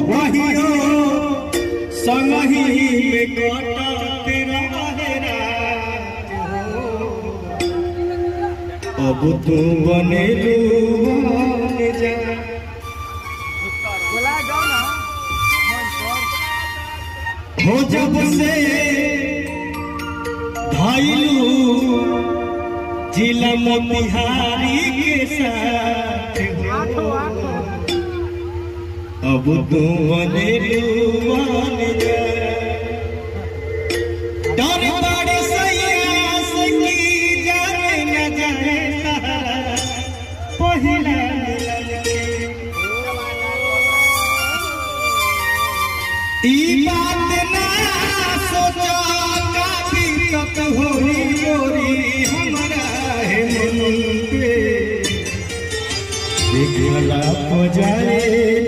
वहियो संगही में कटत रहेरा अब तू बनेलू बन जा हो जब से धाइलू जिला मोतिहारी के साथ अब तू बनेलू बन जा डर बड़े सयास की जाने न जाए पहिला ई बात ना सोचो काफी तक होई गोरी हमरा है मन पे देखला को जाए।